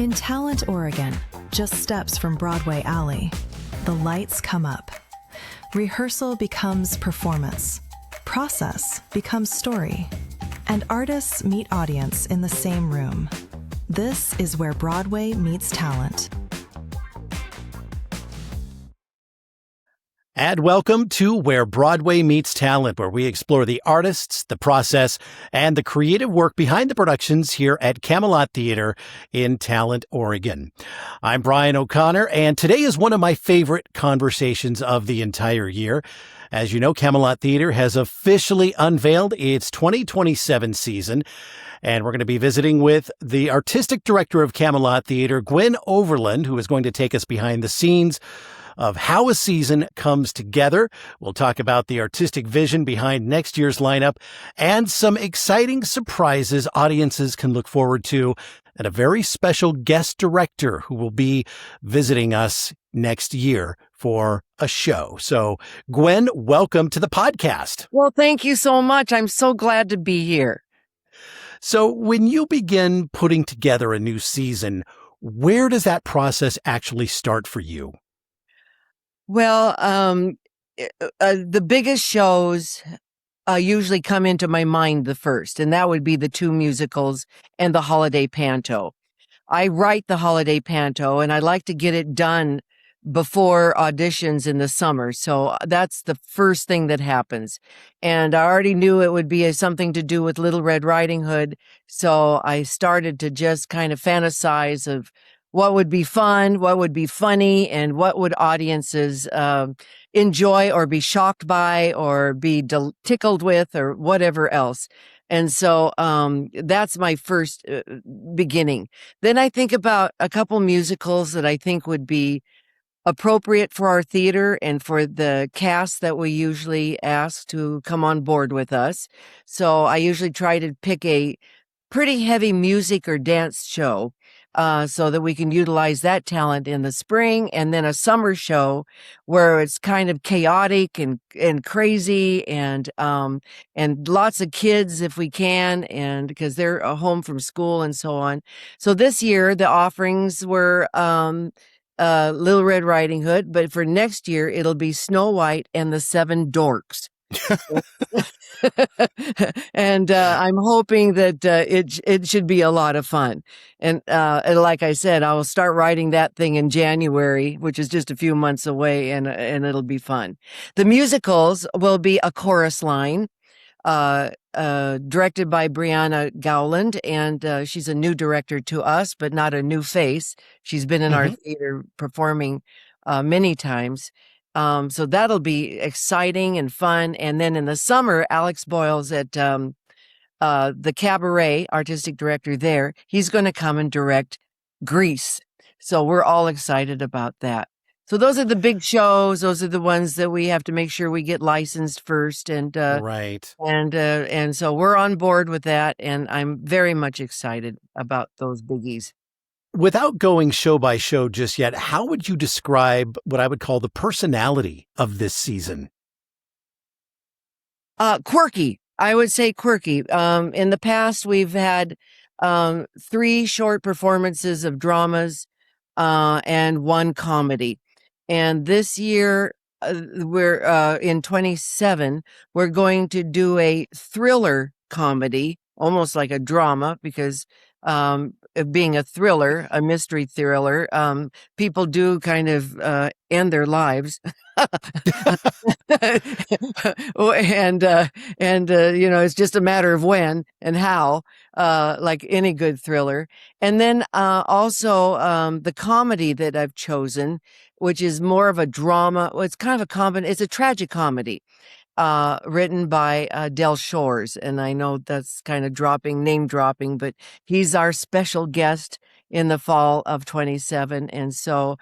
In Talent, Oregon, just steps from Broadway Alley, the lights come up. Rehearsal becomes performance. Process becomes story. And artists meet audience in the same room. This is Where Broadway Meets Talent. And welcome to Where Broadway Meets Talent, where we explore the artists, the process, and the creative work behind the productions here at Camelot Theatre in Talent, Oregon. I'm Brian O'Connor, and today is one of my favorite conversations of the entire year. As you know, Camelot Theatre has officially unveiled its 2027 season, and we're going to be visiting with the artistic director of Camelot Theatre, Gwen Overland, who is going to take us behind the scenes of how a season comes together. We'll talk about the artistic vision behind next year's lineup and some exciting surprises audiences can look forward to, and a very special guest director who will be visiting us next year for a show. So, Gwen, welcome to the podcast. Well, thank you so much. I'm so glad to be here. So, when you begin putting together a new season, where does that process actually start for you? Well, the biggest shows usually come into my mind the first, and that would be the two musicals and the holiday panto. I write the holiday panto, and I like to get it done before auditions in the summer. So that's the first thing that happens. And I already knew it would be something to do with Little Red Riding Hood. So I started to just kind of fantasize of what would be fun, what would be funny, and what would audiences enjoy or be shocked by or be tickled with or whatever else. And so that's my first beginning. Then I think about a couple musicals that I think would be appropriate for our theater and for the cast that we usually ask to come on board with us. So I usually try to pick a pretty heavy music or dance show so that we can utilize that talent in the spring, and then a summer show where it's kind of chaotic and crazy and lots of kids if we can, and because they're home from school and so on. So this year the offerings were Little Red Riding Hood, but for next year it'll be Snow White and the Seven Dorks. And I'm hoping that it should be a lot of fun. And like I said, I will start writing that thing in January, which is just a few months away, and it'll be fun. The musicals will be A Chorus Line, directed by Brianna Gowland, and she's a new director to us, but not a new face. She's been in our theater performing many times. So that'll be exciting and fun. And then in the summer, Alex Boyles at the Cabaret, artistic director there, he's going to come and direct Grease. So we're all excited about that. So those are the big shows. Those are the ones that we have to make sure we get licensed first. And right. And so we're on board with that. And I'm very much excited about those biggies. Without going show by show just yet, how would you describe what I would call the personality of this season? Quirky. I would say quirky. In the past, we've had 3 short performances of dramas and 1 comedy. And this year, we're in 27, we're going to do a thriller comedy, almost like a drama, because being a thriller, a mystery thriller, people do kind of end their lives. and it's just a matter of when and how, like any good thriller. And then also the comedy that I've chosen, which is more of a drama. Well, it's kind of it's a tragic comedy. Written by Del Shores. And I know that's kind of name dropping, but he's our special guest in the fall of 27. And so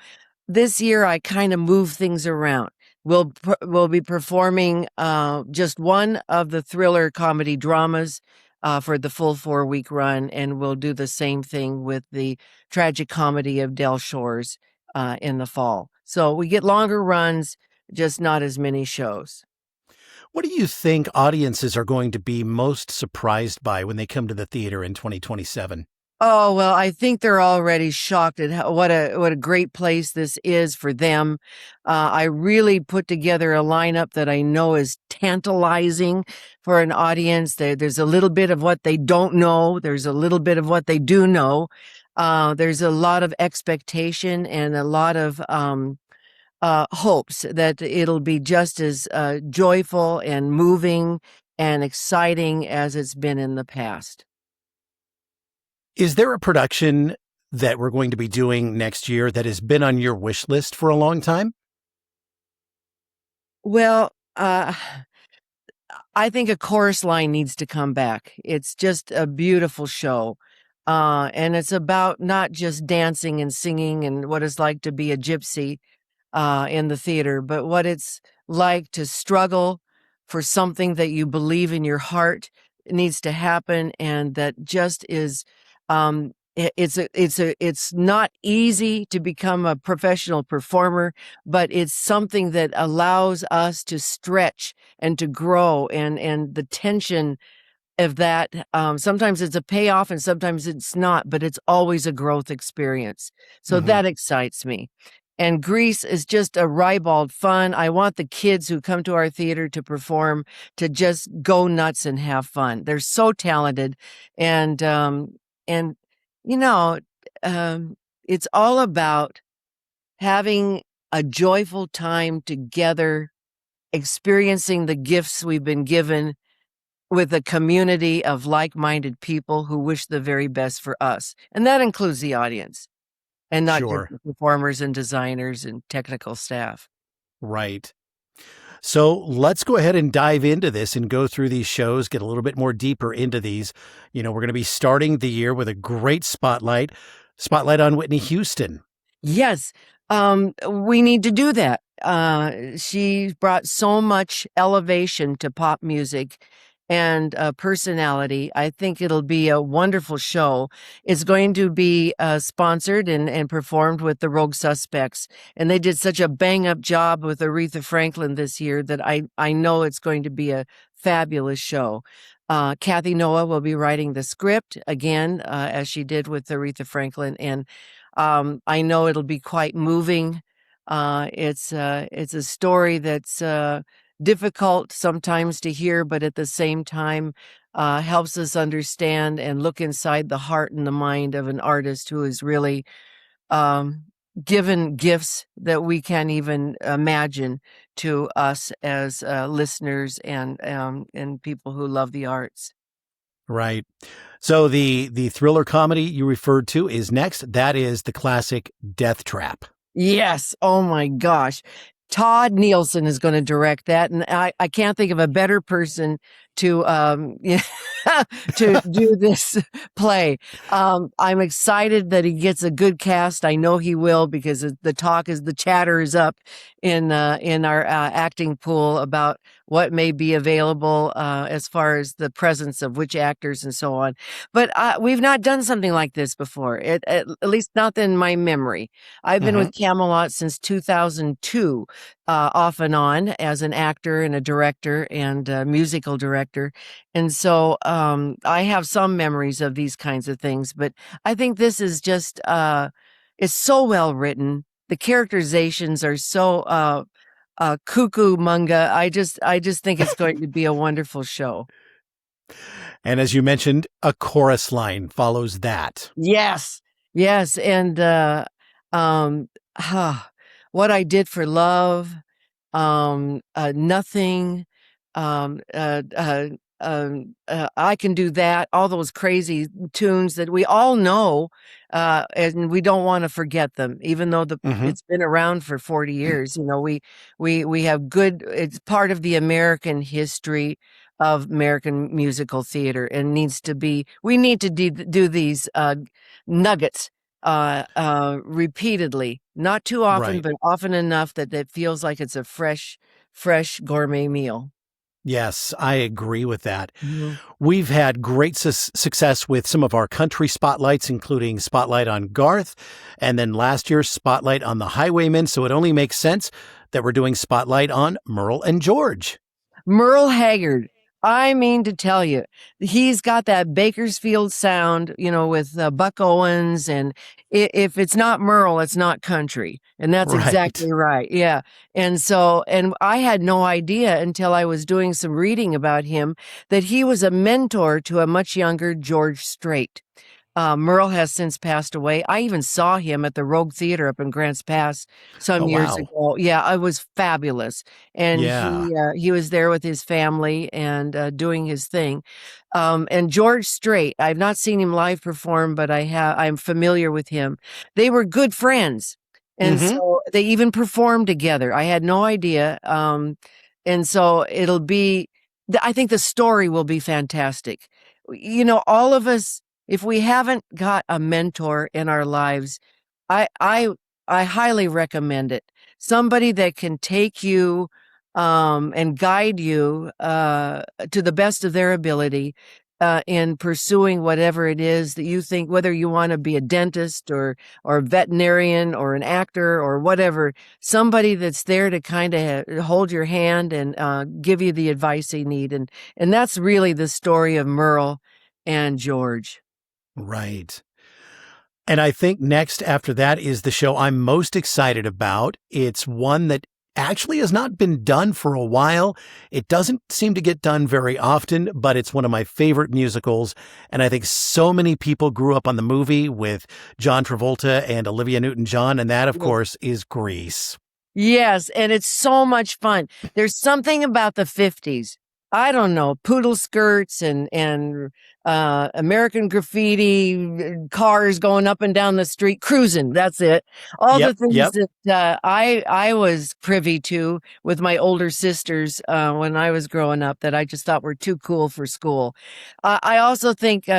this year I kind of move things around. We'll be performing just one of the thriller comedy dramas for the full 4-week run. And we'll do the same thing with the tragic comedy of Del Shores in the fall. So we get longer runs, just not as many shows. What do you think audiences are going to be most surprised by when they come to the theater in 2027? Oh, well, I think they're already shocked at what a great place this is for them. I really put together a lineup that I know is tantalizing for an audience. There's a little bit of what they don't know. There's a little bit of what they do know. There's a lot of expectation and a lot of hopes that it'll be just as joyful and moving and exciting as it's been in the past. Is there a production that we're going to be doing next year that has been on your wish list for a long time? Well, I think A Chorus Line needs to come back. It's just a beautiful show. And it's about not just dancing and singing and what it's like to be a gypsy in the theater, but what it's like to struggle for something that you believe in your heart needs to happen, and that just is. It's not easy to become a professional performer, but it's something that allows us to stretch and to grow, and the tension of that. Sometimes it's a payoff and sometimes it's not, but it's always a growth experience. So Hmm. that excites me. And Grease is just a ribald fun. I want the kids who come to our theater to perform to just go nuts and have fun. They're so talented. And you know, it's all about having a joyful time together, experiencing the gifts we've been given with a community of like-minded people who wish the very best for us. And that includes the audience and not just Sure. the performers and designers and technical staff. Right. So let's go ahead and dive into this and go through these shows, get a little bit more deeper into these. We're going to be starting the year with a great spotlight on Whitney Houston. Yes, we need to do that. She brought so much elevation to pop music and personality. I think it'll be a wonderful show. It's going to be sponsored and performed with the Rogue Suspects. And they did such a bang-up job with Aretha Franklin this year that I know it's going to be a fabulous show. Kathy Noah will be writing the script again, as she did with Aretha Franklin. And I know it'll be quite moving. It's a story that's difficult sometimes to hear, but at the same time helps us understand and look inside the heart and the mind of an artist who is really um, given gifts that we can't even imagine to us as listeners and people who love the arts. Right. So the thriller comedy you referred to is next. That is the classic Death Trap. Yes. Oh my gosh. Todd Nielsen is going to direct that. And I can't think of a better person to to do this play. I'm excited that he gets a good cast. I know he will, because the chatter is up in our acting pool about what may be available as far as the presence of which actors and so on. But we've not done something like this before, at least not in my memory. I've been with Camelot since 2002, off and on as an actor and a director and a musical director. And so I have some memories of these kinds of things, but I think this is just, it's so well written. The characterizations are so cuckoo manga. I just think it's going to be a wonderful show. And as you mentioned, a chorus line follows that. Yes. Yes. And What I Did for Love, Nothing, I Can Do That, all those crazy tunes that we all know, and we don't want to forget them, even though it's been around for 40 years. We have good, it's part of the American history of American musical theater, and we need to do these nuggets repeatedly, not too often, Right. but often enough that it feels like it's a fresh gourmet meal. Yes, I agree with that. Mhm. We've had great success with some of our country spotlights, including Spotlight on Garth, and then last year's Spotlight on the Highwaymen. So it only makes sense that we're doing Spotlight on Merle and George. Merle Haggard. I mean to tell you, he's got that Bakersfield sound, with Buck Owens, and if it's not Merle, it's not country, and that's Right. exactly right. Yeah, and I had no idea until I was doing some reading about him that he was a mentor to a much younger George Strait. Merle has since passed away. I even saw him at the Rogue Theater up in Grants Pass Oh, some years wow. ago. Yeah, it was fabulous, and Yeah. he was there with his family and doing his thing. And George Strait, I've not seen him live perform, but I'm familiar with him. They were good friends, and Hmm. so they even performed together. I had no idea. And so I think the story will be fantastic. All of us, if we haven't got a mentor in our lives, I I I highly recommend it. Somebody that can take you and guide you to the best of their ability in pursuing whatever it is that you think, whether you want to be a dentist or a veterinarian or an actor or whatever, somebody that's there to kind of hold your hand and give you the advice you need. And that's really the story of Merle and George. Right. And I think next after that is the show I'm most excited about. It's one that actually has not been done for a while. It doesn't seem to get done very often, but it's one of my favorite musicals. And I think so many people grew up on the movie with John Travolta and Olivia Newton-John. And that, of course, is Grease. Yes, and it's so much fun. There's something about the 50s. I don't know, poodle skirts and American graffiti, cars going up and down the street, cruising. That's it. All the Yep. things Yep. that I was privy to with my older sisters when I was growing up that I just thought were too cool for school. I also think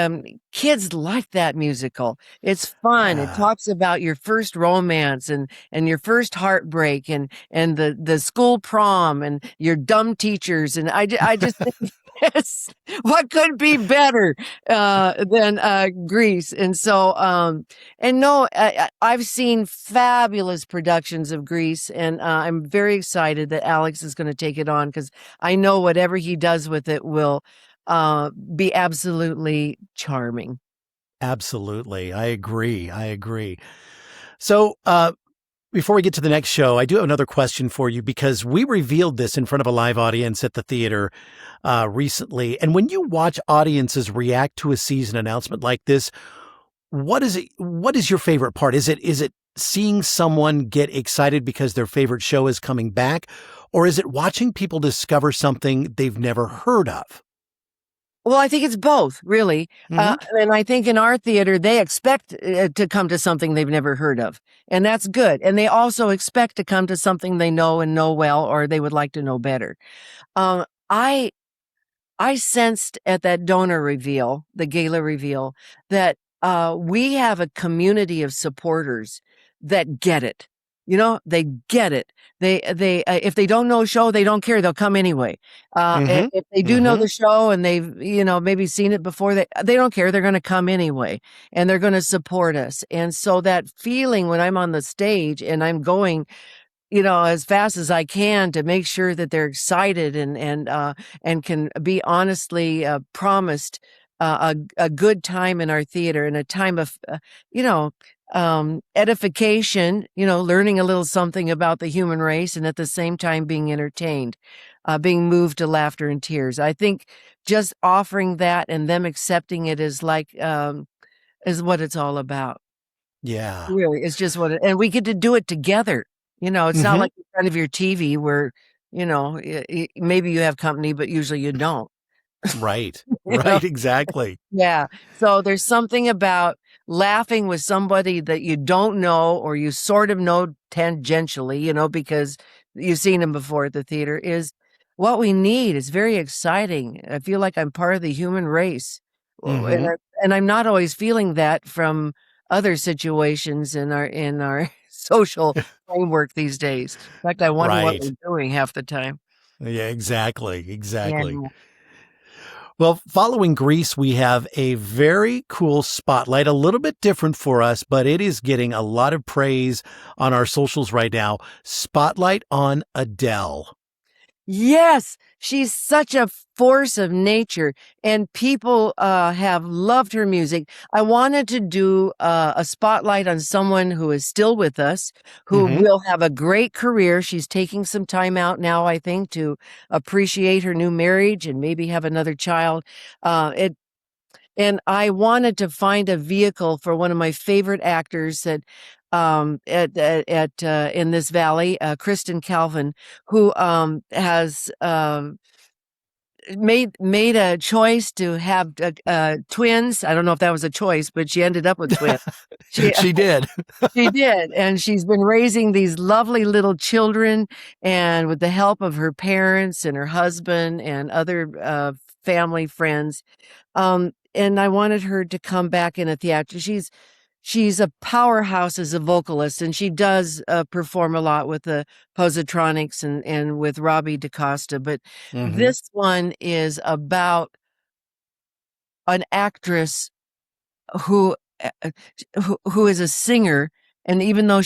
kids like that musical. It's fun. It Yeah. talks about your first romance and your first heartbreak and the school prom and your dumb teachers, and I just think yes, what could be better than Grease? And so and no, I've seen fabulous productions of Grease, and I'm very excited that Alex is going to take it on because I know whatever he does with it will be absolutely charming. Absolutely. I agree. I agree. So, before we get to the next show, I do have another question for you because we revealed this in front of a live audience at the theater recently. And when you watch audiences react to a season announcement like this, what is it? What is your favorite part? Is it seeing someone get excited because their favorite show is coming back, or is it watching people discover something they've never heard of? Well, I think it's both, really. Hmm. And I think in our theater, they expect to come to something they've never heard of. And that's good. And they also expect to come to something they know and know well, or they would like to know better. Um, I I sensed at that donor reveal, the gala reveal, that we have a community of supporters that get it. They get it. They if they don't know a show, they don't care. They'll come anyway. Hmm. If they do know Hmm. the show and they've maybe seen it before, they don't care. They're going to come anyway, and they're going to support us. And so that feeling when I'm on the stage and I'm going as fast as I can to make sure that they're excited and can be honestly promised a good time in our theater and a time of you know edification, learning a little something about the human race, and at the same time being entertained, being moved to laughter and tears. I think just offering that and them accepting it is what it's all about. Yeah. Really, it's just and we get to do it together. It's not Hmm. like in front of your TV where, maybe you have company, but usually you don't. Right. You know? Right. Exactly. Yeah. So there's something about laughing with somebody that you don't know or you sort of know tangentially, because you've seen them before at the theater is what we need. It's very exciting. I feel like I'm part of the human race. And, Hmm. I'm not always feeling that from other situations in our social framework these days. In fact, I wonder what Right. we're doing half the time. Yeah, exactly. Yeah. Exactly. Well, following Greece, we have a very cool spotlight, a little bit different for us, but it is getting a lot of praise on our socials right now. Spotlight on Adele. Yes, she's such a force of nature, and people have loved her music. I wanted to do a spotlight on someone who is still with us, who Hmm. will have a great career. She's taking some time out now, I think, to appreciate her new marriage and maybe have another child. It And I wanted to find a vehicle for one of my favorite actors that in this valley, Kristen Calvin, who has made a choice to have twins. I don't know if that was a choice, but she ended up with twins. She She did. she did, and she's been raising these lovely little children, and with the help of her parents and her husband and other family friends. And I wanted her to come back in a theater. She's a powerhouse as a vocalist, and she does perform a lot with the Positronics and with Robbie DaCosta. But Hmm. this one is about an actress who who is a singer, and even though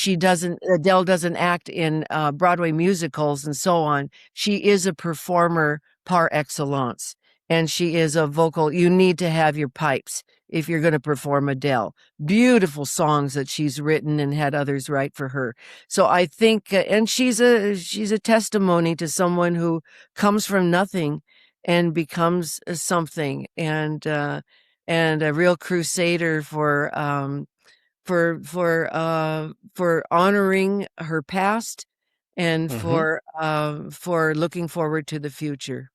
Adele doesn't act in Broadway musicals and so on, she is a performer par excellence, and she is a vocal. You need to have your pipes if you're going to perform Adele. Beautiful songs that she's written and had others write for her. So I think, and she's a testimony to someone who comes from nothing and becomes something, and a real crusader for honoring her past and Hmm. for looking forward to the future.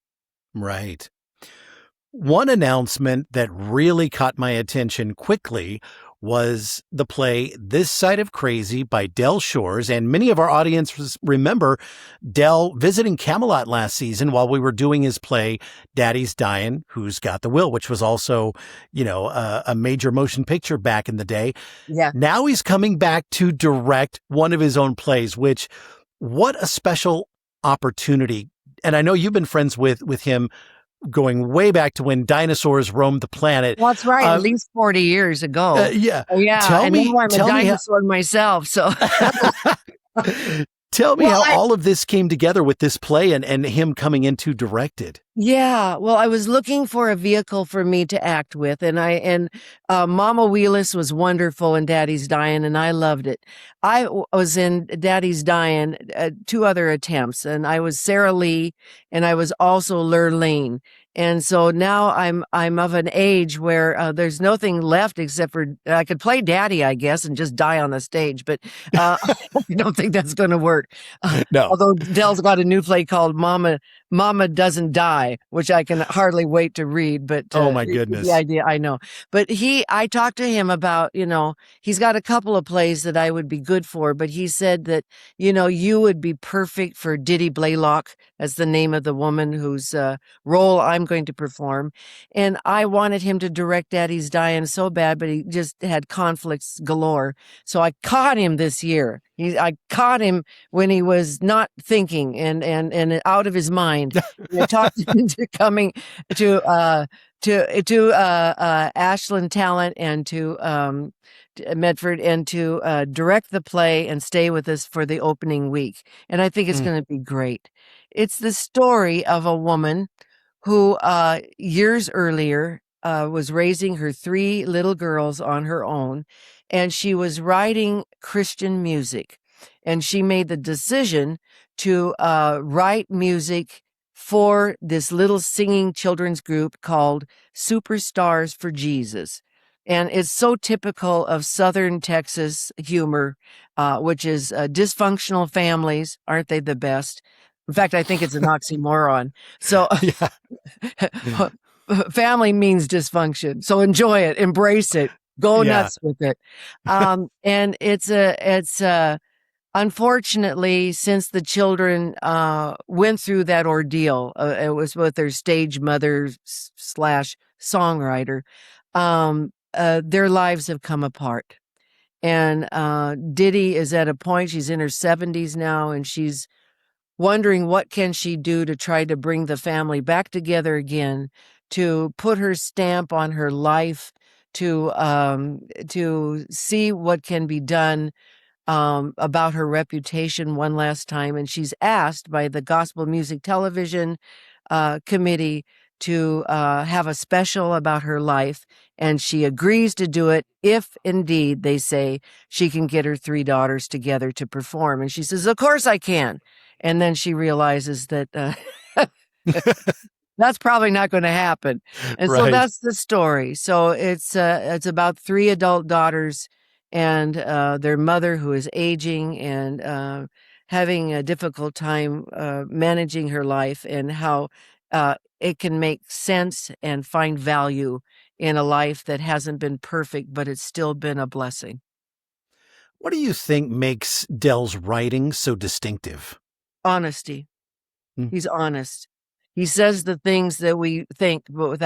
Right. One announcement that really caught my attention quickly was the play This Side of Crazy by Del Shores. And many of our audiences remember Del visiting Camelot last season while we were doing his play Daddy's Dyin', Who's Got the Will, which was also, a major motion picture back in the day. Yeah. Now he's coming back to direct one of his own plays, which what a special opportunity. And I know you've been friends with him going way back to when dinosaurs roamed the planet. Well, that's right, at Uh, least 40 years ago. yeah, Yeah, tell and me, now I'm a tell me how, dinosaur myself, so tell me well, how all of this came together with this play and him coming in to direct it. yeah, well, I was looking for a vehicle for me to act with, and Mama Wheelis was wonderful in Daddy's Dyin', and I loved it. Was in Daddy's Dyin', two other attempts, and I was Sarah Lee, and I was also Lurleen. And so now I'm of an age where there's nothing left except for I could play Daddy, I guess, and just die on the stage, but I don't think that's going to work. No. Although Dell's got a new play called Mama Doesn't Die, which I can hardly wait to read, but Oh my the goodness. idea, I know. But I talked to him about, he's got a couple of plays that I would be good for, but he said that, you would be perfect for Diddy Blaylock as the name of the woman whose role I'm going to perform. And I wanted him to direct Daddy's Dyin' so bad, but he just had conflicts galore. So I caught him this year. I caught him when he was not thinking and out of his mind. And I talked him into coming to Ashland Talent and to Medford and to direct the play and stay with us for the opening week. And I think it's Mm, going to be great. It's the story of a woman who years earlier was raising her three little girls on her own, and she was writing Christian music. And she made the decision to write music for this little singing children's group called Superstars for Jesus. And it's so typical of Southern Texas humor, which is dysfunctional families. Aren't they the best? In fact, I think it's an oxymoron. So yeah. family means dysfunction. So enjoy it, embrace it, go Yeah. nuts with it. And it's unfortunately, since the children went through that ordeal, it was with their stage mother slash songwriter, their lives have come apart. And Diddy is at a point, she's in her 70s now, and she's wondering what can she do to try to bring the family back together again, to put her stamp on her life, to see what can be done about her reputation one last time, and she's asked by the Gospel Music Television committee to have a special about her life, and she agrees to do it if indeed they say she can get her three daughters together to perform. And she says, "Of course I can." And then she realizes that that's probably not going to happen. And so Right. that's the story. So it's about three adult daughters and their mother, who is aging and having a difficult time managing her life, and how it can make sense and find value in a life that hasn't been perfect, but it's still been a blessing. What do you think makes Dell's writing so distinctive? Honesty. Mm. He's honest. He says the things that we think, but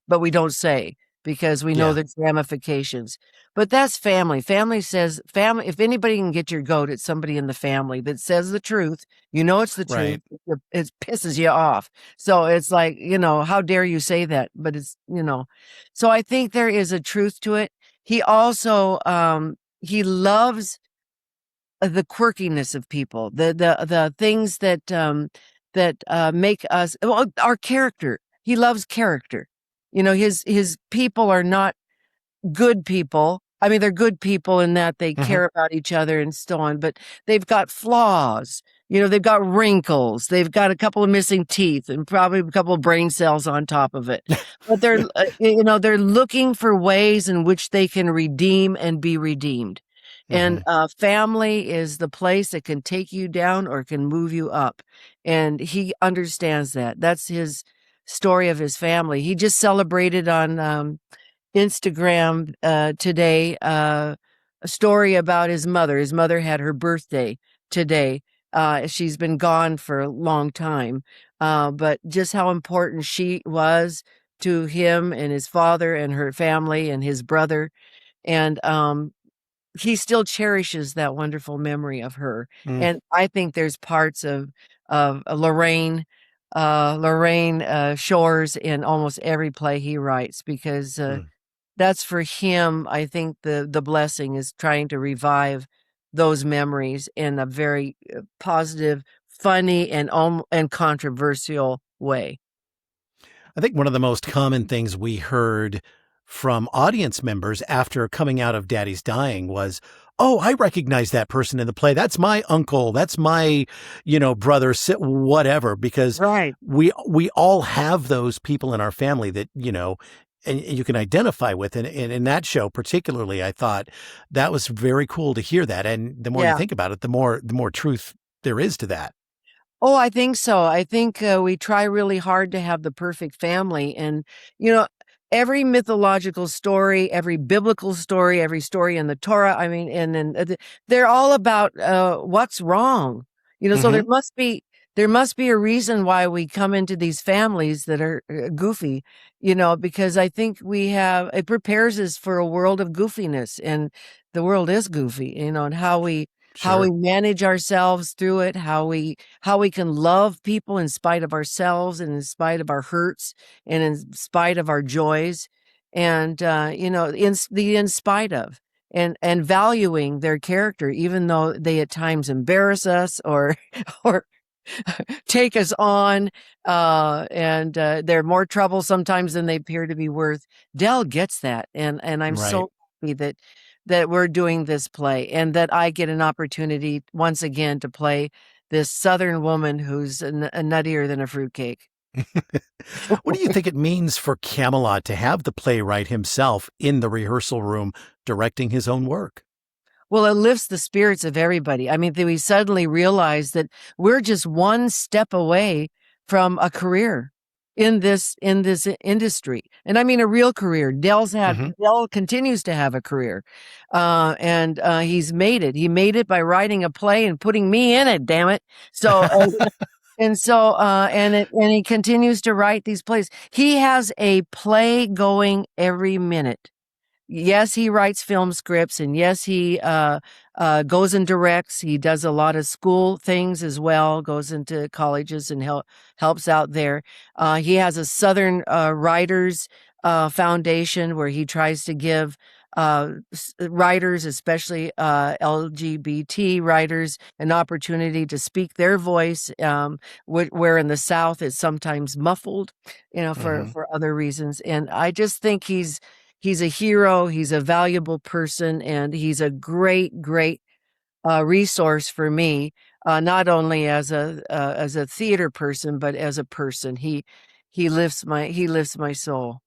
but we don't say, because we know Yeah. there's ramifications. But that's family. Family, if anybody can get your goat, it's somebody in the family that says the truth. You know it's the truth. Right. It pisses you off. So it's like, how dare you say that? But it's. So I think there is a truth to it. He also he loves the quirkiness of people, the things that make us, well, our character. He loves character. His people are not good people. I mean, they're good people in that they Mhm. care about each other and so on, but they've got flaws. They've got wrinkles. They've got a couple of missing teeth and probably a couple of brain cells on top of it. But they're looking for ways in which they can redeem and be redeemed. And Mhm. family is the place that can take you down or can move you up. And he understands that. That's his story of his family. He just celebrated on Instagram today a story about his mother. His mother had her birthday today. She's been gone for a long time, but just how important she was to him and his father and her family and his brother. And he still cherishes that wonderful memory of her. Mm. And I think there's parts of Lorraine Shores in almost every play he writes, because Mm. that's for him. I think the blessing is trying to revive those memories in a very positive, funny, and controversial way. I think one of the most common things we heard from audience members after coming out of Daddy's dying was, "Oh, I recognize that person in the play. That's my uncle. That's my, brother, whatever." Because Right. we all have those people in our family that, and you can identify with. And in that show particularly, I thought that was very cool to hear that. And the more you Yeah. think about it, the more truth there is to that. Oh, I think so. I think we try really hard to have the perfect family. And, you know, every mythological story, every biblical story, every story in the Torah, I mean, and then they're all about what's wrong. So Hmm. there must be a reason why we come into these families that are goofy, because I think it prepares us for a world of goofiness, and the world is goofy, and how we Sure. manage ourselves through it, how we can love people in spite of ourselves and in spite of our hurts and in spite of our joys, and in spite of, and valuing their character, even though they at times embarrass us or or take us on, and they're more trouble sometimes than they appear to be worth. Dell gets that, and I'm Right. so happy that we're doing this play, and that I get an opportunity once again to play this Southern woman who's a nuttier than a fruitcake. What do you think it means for Camelot to have the playwright himself in the rehearsal room directing his own work? Well, it lifts the spirits of everybody. I mean, we suddenly realize that we're just one step away from a career in this industry, and I mean a real career. Hmm. Dell continues to have a career, and he's made it. He made it by writing a play and putting me in it. Damn it! So. And he continues to write these plays. He has a play going every minute. Yes, he writes film scripts, and yes, he goes and directs. He does a lot of school things as well, goes into colleges and helps out there. He has a Southern Writers Foundation where he tries to give writers, especially LGBT writers, an opportunity to speak their voice, where in the South it's sometimes muffled, Hmm. for other reasons. And I just think he's a hero. He's a valuable person, and he's a great resource for me, not only as a theater person, but as a person. He lifts my soul.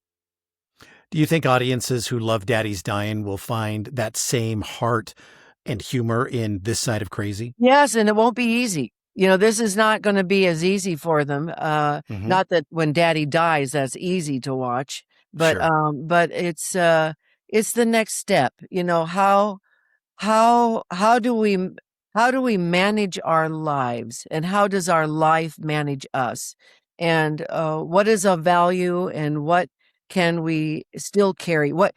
Do you think audiences who love Daddy's Dyin' will find that same heart and humor in this side of crazy? Yes, and it won't be easy. This is not going to be as easy for them. Hmm. Not that when Daddy dies, that's easy to watch, but Sure. it's the next step. How do we manage our lives, and how does our life manage us, and what is of value, and what can we still carry, what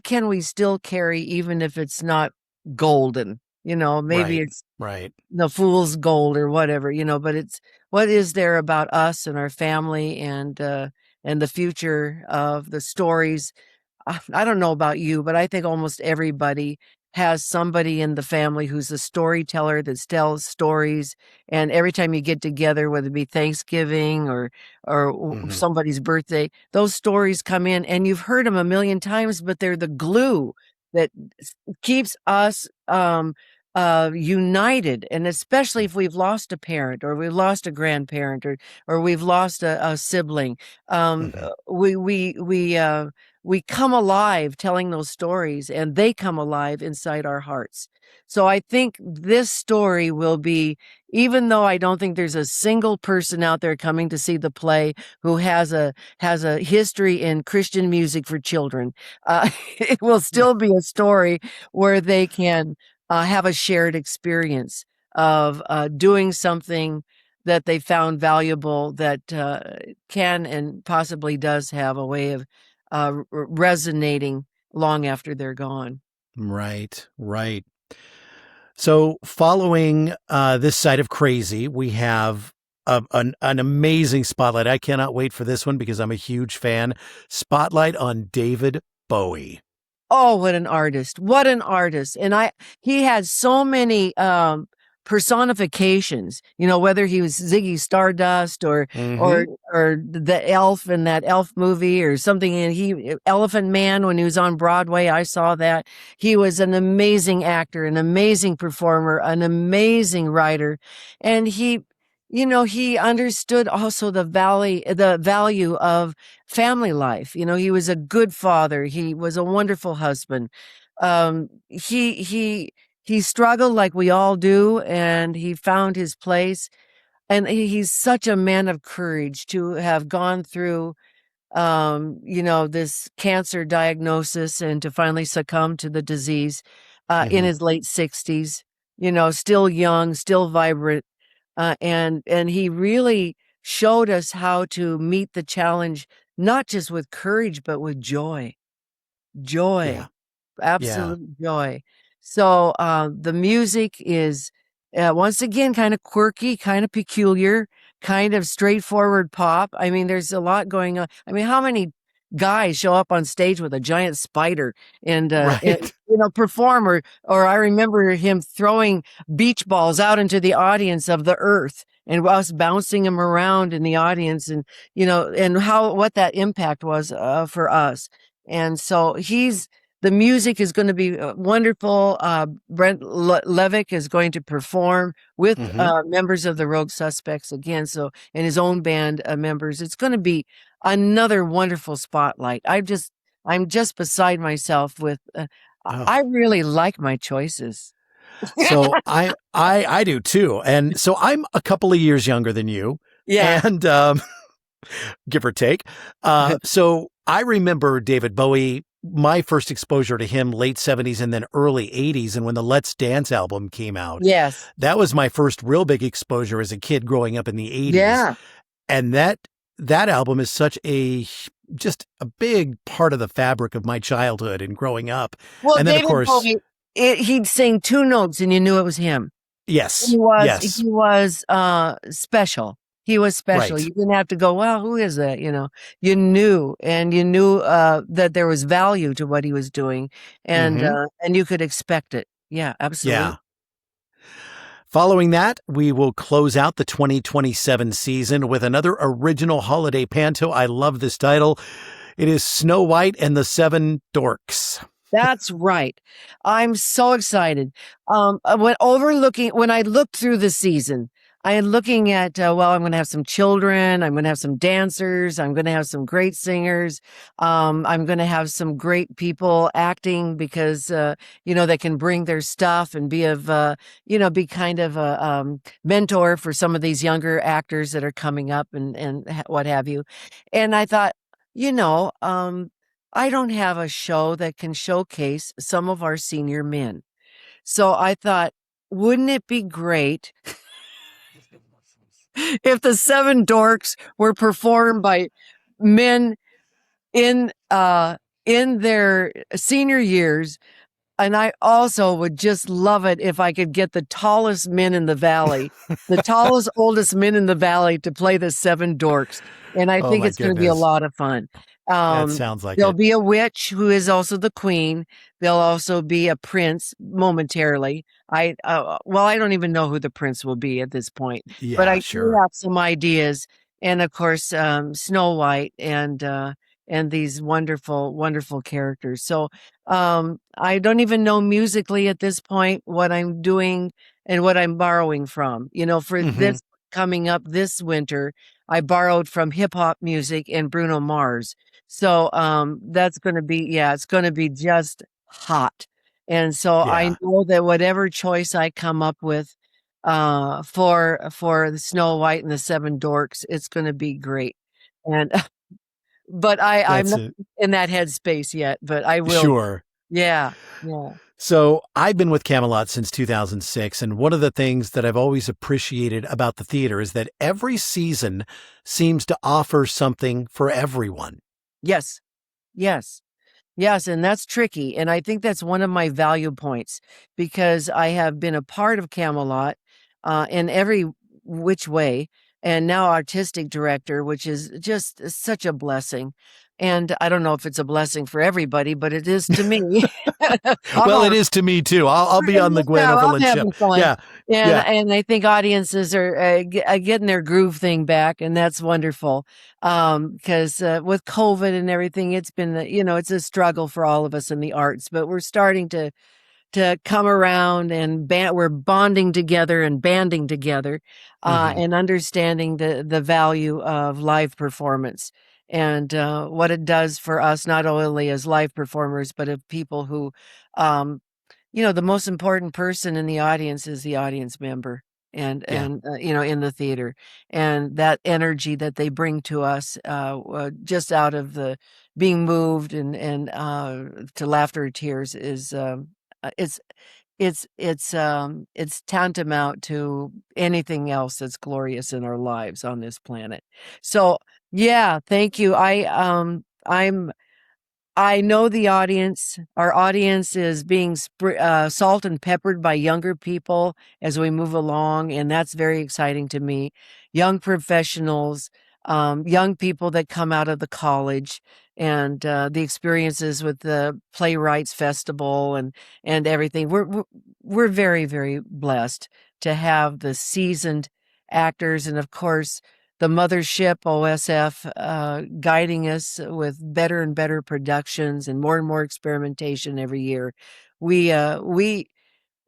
can we still carry even if it's not golden, maybe Right. it's Right. the fool's gold or whatever, but it's what is there about us and our family, and the future of the stories. I don't know about you, but I think almost everybody has somebody in the family who's a storyteller that tells stories. And every time you get together, whether it be Thanksgiving or Hmm. somebody's birthday, those stories come in, and you've heard them a million times, but they're the glue that keeps us united. And especially if we've lost a parent, or we've lost a grandparent, or we've lost a sibling, Hmm. we come alive telling those stories, and they come alive inside our hearts. So I think this story will be, even though I don't think there's a single person out there coming to see the play who has a history in Christian music for children, it will still be a story where they can have a shared experience of doing something that they found valuable, that can and possibly does have a way of resonating long after they're gone. Right. Right. So, following this side of crazy, we have an amazing spotlight. I cannot wait for this one because I'm a huge fan. Spotlight on David Bowie. Oh, what an artist. What an artist. And he had so many personifications, whether he was Ziggy Stardust, or Hmm. or or the elf in that elf movie, or something. And Elephant Man, when he was on Broadway, I saw that. He was an amazing actor, an amazing performer, an amazing writer. And he understood also the value of family life. He was a good father. He was a wonderful husband. He struggled like we all do, and he found his place. And he's such a man of courage to have gone through, this cancer diagnosis, and to finally succumb to the disease in Hmm. his late 60s, still young, still vibrant. And he really showed us how to meet the challenge, not just with courage, but with joy. Yeah. Joy. Yeah. Absolute joy. So, the music is, once again, kind of quirky, kind of peculiar, kind of straightforward pop. I mean, there's a lot going on. I mean, how many guys show up on stage with a giant spider and Right. perform? Or I remember him throwing beach balls out into the audience of the earth, and us bouncing them around in the audience, and and what that impact was for us. And so the music is going to be wonderful. Brent Levick is going to perform with Hmm. members of the Rogue Suspects again. So, and his own band members. It's going to be another wonderful spotlight. I'm just beside myself with. I Oh. really like my choices. So I do too. And so I'm a couple of years younger than you, Yeah. and give or take. So I remember David Bowie, my first exposure to him, late 70s and then early 80s. And when the Let's Dance album came out, Yes. that was my first real big exposure as a kid growing up in the 80s. Yeah. And that album is such just a big part of the fabric of my childhood and growing up. Well, And then, of David course, Bowie, he'd sing two notes and you knew it was him. yes, He yes. was special. He was special. Right. You didn't have to go, well, who is that? You knew, and you knew that there was value to what he was doing, Hmm. and you could expect it. Yeah, absolutely. Yeah. Following that, we will close out the 2027 season with another original holiday panto. I love this title. It is Snow White and the Seven Dorks. That's right. I'm so excited. When I looked through the season, I am looking at, I'm going to have some children. I'm going to have some dancers. I'm going to have some great singers. I'm going to have some great people acting because, they can bring their stuff and be kind of a mentor for some of these younger actors that are coming up and what have you. And I thought, you know, um, I don't have a show that can showcase some of our senior men. So I thought, wouldn't it be great if the Seven Dorks were performed by men in their senior years? And I also would just love it if I could get the tallest men in the valley, the tallest, oldest men in the valley to play the Seven Dorks. And I Oh think my it's going to be a goodness. lot of fun. That sounds like There'll it. be a witch who is also the queen. There'll also be a prince momentarily. I don't even know who the prince will be at this point, but Yeah, I do sure. have some ideas. And of course, Snow White and these wonderful, wonderful characters. So, I don't even know musically at this point what I'm doing and what I'm borrowing from. For Hmm. this coming up this winter, I borrowed from hip hop music and Bruno Mars. So that's going to be, yeah, it's going to be just hot. And so I Yeah. know that whatever choice I come up with for the Snow White and the Seven Dorks, it's going to be great. And but I'm That's not it. in that headspace yet, but I will be. Sure. Yeah. Yeah. So I've been with Camelot since 2006, and one of the things that I've always appreciated about the theater is that every season seems to offer something for everyone. Yes. Yes. Yes, and that's tricky, and I think that's one of my value points because I have been a part of Camelot, in every which way, and now artistic director, which is just such a blessing, and I don't know if it's a blessing for everybody, but it is to me. I'm Well, it all is to me too. I'll be on the Gwen I'm Overland show. having fun, Yeah. and Yeah. and I think audiences are, getting their groove thing back, and that's wonderful. Because with COVID and everything, it's been, it's a struggle for all of us in the arts, but we're starting to come around and we're bonding together and banding together, Hmm. and understanding the value of live performance and what it does for us, not only as live performers, but of people who, um, the most important person in the audience is the audience member Yeah. in the theater, and that energy that they bring to us, just out of the being moved and to laughter or tears is, it's it's tantamount to anything else that's glorious in our lives on this planet. So, yeah, thank you. I know our audience is being salt and peppered by younger people as we move along, and that's very exciting to me. Young professionals, young people that come out of the college, and the experiences with the Playwrights Festival and everything. We're very, very blessed to have the seasoned actors, and of course, the mothership OSF, guiding us with better and better productions and more experimentation every year. We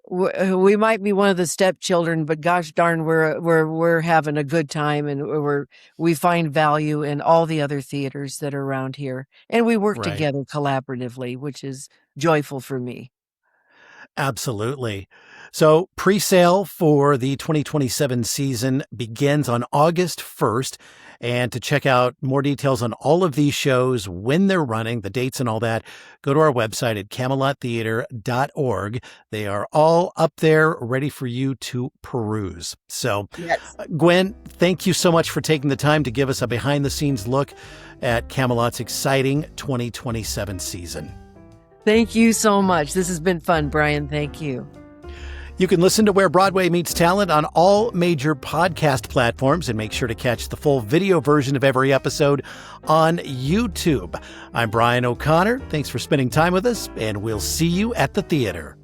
we might be one of the stepchildren, but gosh darn, we're having a good time, and we find value in all the other theaters that are around here, and we work Right. together collaboratively, which is joyful for me. Absolutely. So, pre-sale for the 2027 season begins on August 1st. And to check out more details on all of these shows, when they're running, the dates and all that, go to our website at camelottheater.org. They are all up there ready for you to peruse. So, Yes. Gwen, thank you so much for taking the time to give us a behind-the-scenes look at Camelot's exciting 2027 season. Thank you so much. This has been fun, Brian. Thank you. You can listen to Where Broadway Meets Talent on all major podcast platforms, and make sure to catch the full video version of every episode on YouTube. I'm Brian O'Connor. Thanks for spending time with us, and we'll see you at the theater.